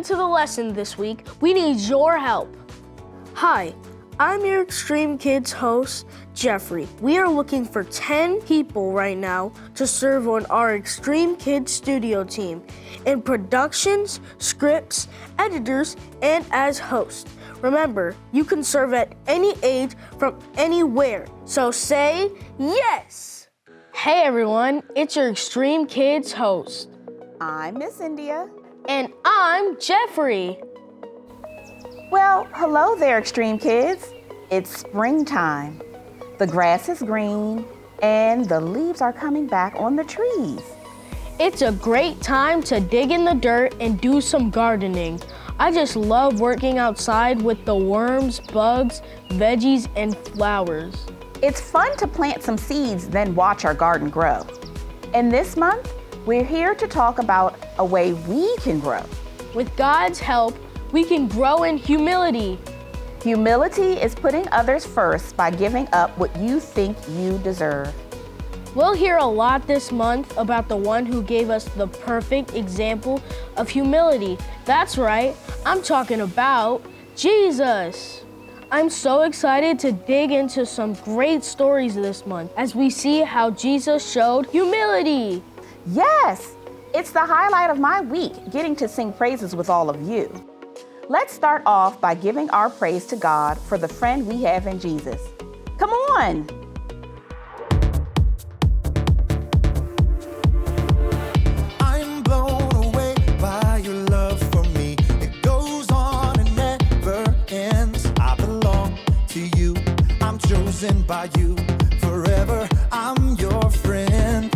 into the lesson this week, we need your help. Hi, I'm your Xtreme Kidz host, Jeffrey. We are looking for 10 people right now to serve on our Xtreme Kidz studio team in productions, scripts, editors, and as hosts. Remember, you can serve at any age from anywhere, so say yes! Hey everyone, it's your Xtreme Kidz host. I'm Miss India. And I'm Jeffrey. Well, hello there, Xtreme Kidz. It's springtime. The grass is green and the leaves are coming back on the trees. It's a great time to dig in the dirt and do some gardening. I just love working outside with the worms, bugs, veggies, and flowers. It's fun to plant some seeds, then watch our garden grow. And this month, we're here to talk about a way we can grow. With God's help, we can grow in humility. Humility is putting others first by giving up what you think you deserve. We'll hear a lot this month about the one who gave us the perfect example of humility. That's right, I'm talking about Jesus. I'm so excited to dig into some great stories this month as we see how Jesus showed humility. Yes, it's the highlight of my week, getting to sing praises with all of you. Let's start off by giving our praise to God for the friend we have in Jesus. Come on. I'm blown away by your love for me. It goes on and never ends. I belong to you. I'm chosen by you. Forever, I'm your friend.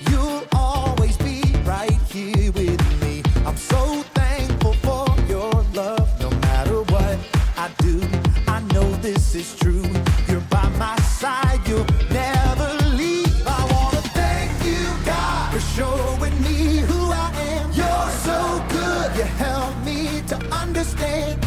You'll always be right here with me. I'm so thankful for your love. No matter what I do, I know this is true. You're by my side, you'll never leave. I wanna thank you, God, for showing me who I am. You're so good, you help me to understand.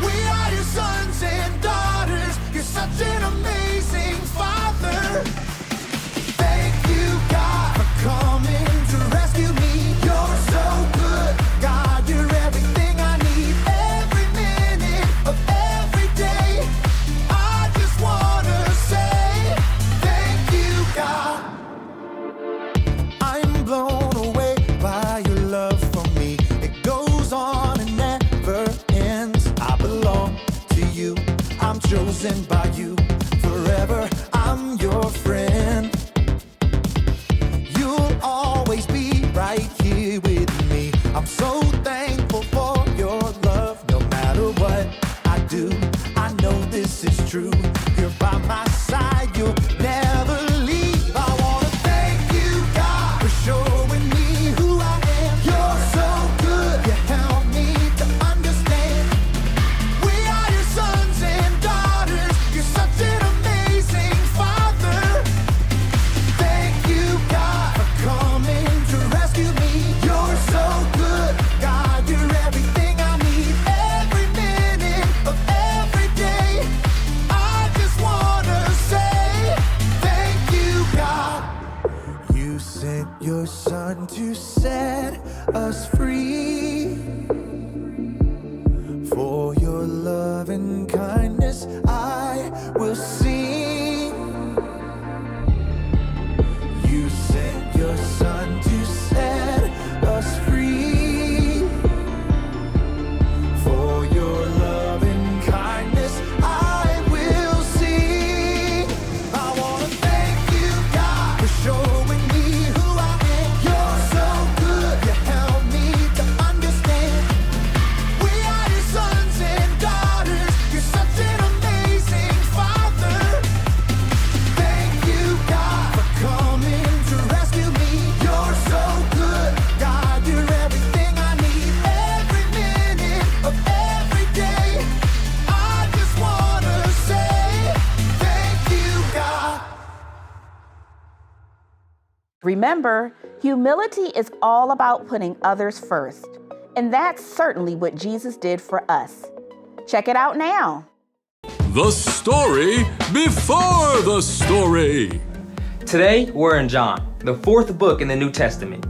We are your sons and daughters. You're such an amazing Father. Thank you, God, for coming to rescue me. You're so good, God, you're everything I need. Every minute of every day, I just wanna say thank you, God. I'm blown away by your love for me. It goes on and never ends. I belong to you. I'm chosen by you. Forever, I'm your friend. You'll always be right here with me. I'm so thankful for your love. No matter what I do, I know this is true. You're by my side, you'll never leave. I wanna thank you, God, for showing me who I am. You're so good, you help me to understand. We are your sons and daughters. You're such an amazing Father. Thank you, God, for coming to rescue me. You're so good, God, you're everything I need. Every minute of every day, I just wanna say thank you, God. You sent your son to set us free. For your love and kindness, I will sing. You sent your son to set us free. For your love and kindness, I will sing. I wanna thank you, God, for showing me who I am. You're so good, you help me to understand. We are your sons and daughters. You're such an amazing Father. Thank you, God, for coming to rescue me. You're so good, God, you're everything I need. Every minute of every day, I just wanna say thank you, God. Remember, humility is all about putting others first. And that's certainly what Jesus did for us. Check it out now. The story before the story. Today, we're in John, the fourth book in the New Testament.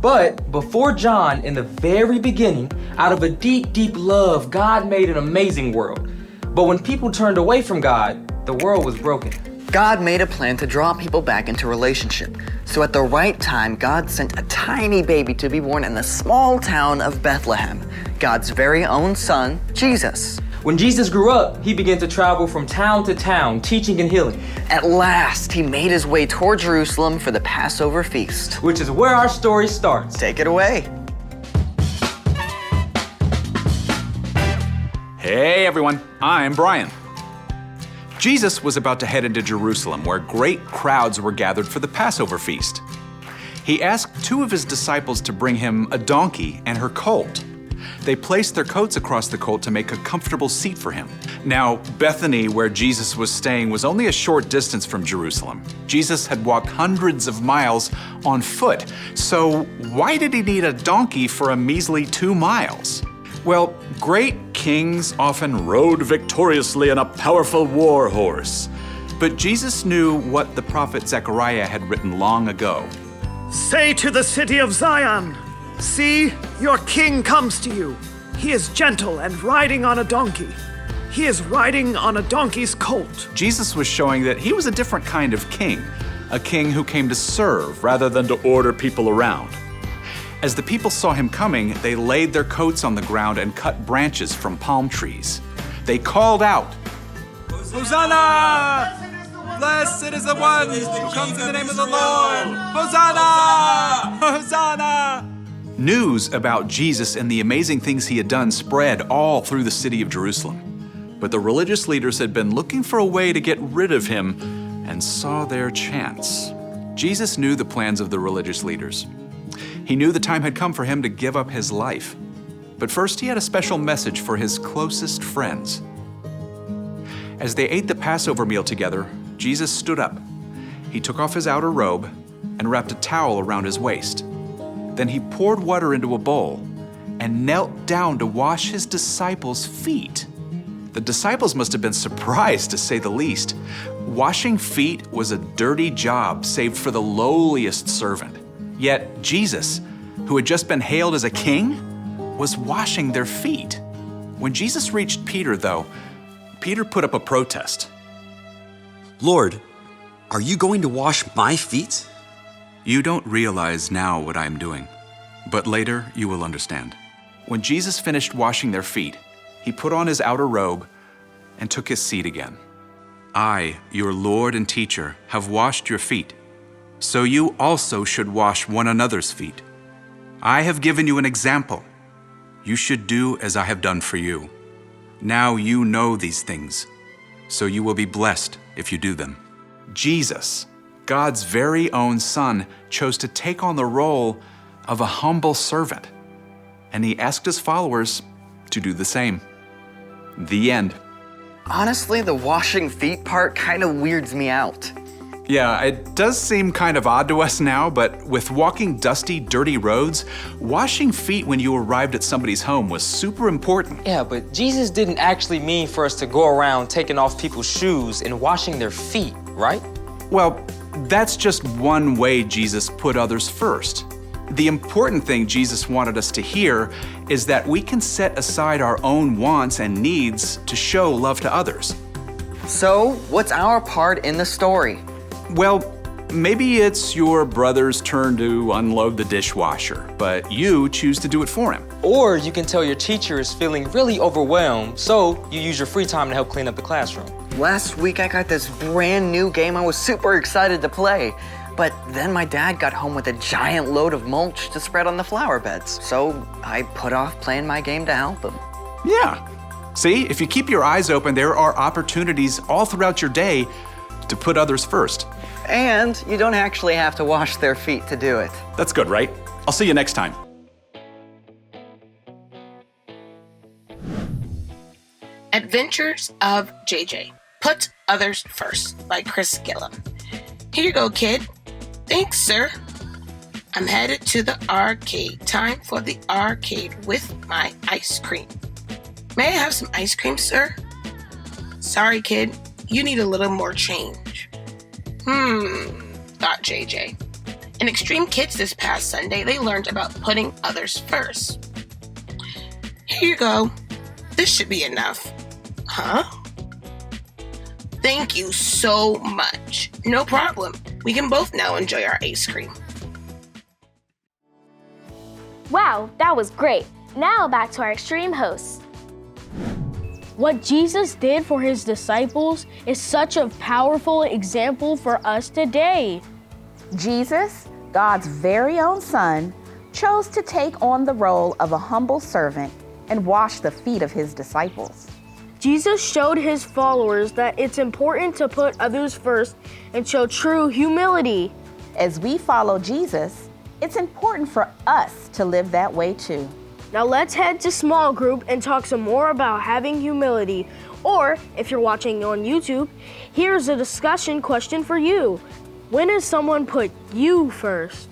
But before John, in the very beginning, out of a deep, deep love, God made an amazing world. But when people turned away from God, the world was broken. God made a plan to draw people back into relationship. So at the right time, God sent a tiny baby to be born in the small town of Bethlehem, God's very own son, Jesus. When Jesus grew up, he began to travel from town to town, teaching and healing. At last, he made his way toward Jerusalem for the Passover feast. Which is where our story starts. Take it away. Hey everyone, I'm Brian. Jesus was about to head into Jerusalem, where great crowds were gathered for the Passover feast. He asked 2 of his disciples to bring him a donkey and her colt. They placed their coats across the colt to make a comfortable seat for him. Now, Bethany, where Jesus was staying, was only a short distance from Jerusalem. Jesus had walked hundreds of miles on foot, so why did he need a donkey for a measly 2 miles? Well, great kings often rode victoriously on a powerful war horse. But Jesus knew what the prophet Zechariah had written long ago. Say to the city of Zion, see, your king comes to you. He is gentle and riding on a donkey. He is riding on a donkey's colt. Jesus was showing that he was a different kind of king, a king who came to serve rather than to order people around. As the people saw him coming, they laid their coats on the ground and cut branches from palm trees. They called out, Hosanna! Blessed is the one who comes in the name of the Lord! Hosanna! Hosanna! News about Jesus and the amazing things he had done spread all through the city of Jerusalem. But the religious leaders had been looking for a way to get rid of him and saw their chance. Jesus knew the plans of the religious leaders. He knew the time had come for him to give up his life. But first, he had a special message for his closest friends. As they ate the Passover meal together, Jesus stood up. He took off his outer robe and wrapped a towel around his waist. Then he poured water into a bowl and knelt down to wash his disciples' feet. The disciples must have been surprised, to say the least. Washing feet was a dirty job saved for the lowliest servant. Yet Jesus, who had just been hailed as a king, was washing their feet. When Jesus reached Peter, though, Peter put up a protest. Lord, are you going to wash my feet? You don't realize now what I am doing, but later you will understand. When Jesus finished washing their feet, he put on his outer robe and took his seat again. I, your Lord and teacher, have washed your feet. So you also should wash one another's feet. I have given you an example. You should do as I have done for you. Now you know these things, so you will be blessed if you do them. Jesus, God's very own Son, chose to take on the role of a humble servant, and he asked his followers to do the same. The end. Honestly, the washing feet part kind of weirds me out. Yeah, it does seem kind of odd to us now, but with walking dusty, dirty roads, washing feet when you arrived at somebody's home was super important. Yeah, but Jesus didn't actually mean for us to go around taking off people's shoes and washing their feet, right? Well, that's just one way Jesus put others first. The important thing Jesus wanted us to hear is that we can set aside our own wants and needs to show love to others. So, what's our part in the story? Well, maybe it's your brother's turn to unload the dishwasher, but you choose to do it for him. Or you can tell your teacher is feeling really overwhelmed, so you use your free time to help clean up the classroom. Last week I got this brand new game I was super excited to play, but then my dad got home with a giant load of mulch to spread on the flower beds, so I put off playing my game to help him. Yeah. See, if you keep your eyes open, there are opportunities all throughout your day to put others first. And you don't actually have to wash their feet to do it. That's good, right? I'll see you next time. Adventures of JJ. Put Others First by Chris Gillum. Here you go, kid. Thanks, sir. I'm headed to the arcade. Time for the arcade with my ice cream. May I have some ice cream, sir? Sorry, kid. You need a little more change. Thought JJ. In Xtreme Kidz this past Sunday, they learned about putting others first. Here you go. This should be enough. Huh? Thank you so much. No problem. We can both now enjoy our ice cream. Wow, that was great. Now back to our Xtreme hosts. What Jesus did for his disciples is such a powerful example for us today. Jesus, God's very own Son, chose to take on the role of a humble servant and wash the feet of his disciples. Jesus showed his followers that it's important to put others first and show true humility. As we follow Jesus, it's important for us to live that way too. Now let's head to small group and talk some more about having humility. Or, if you're watching on YouTube, here's a discussion question for you. When has someone put you first?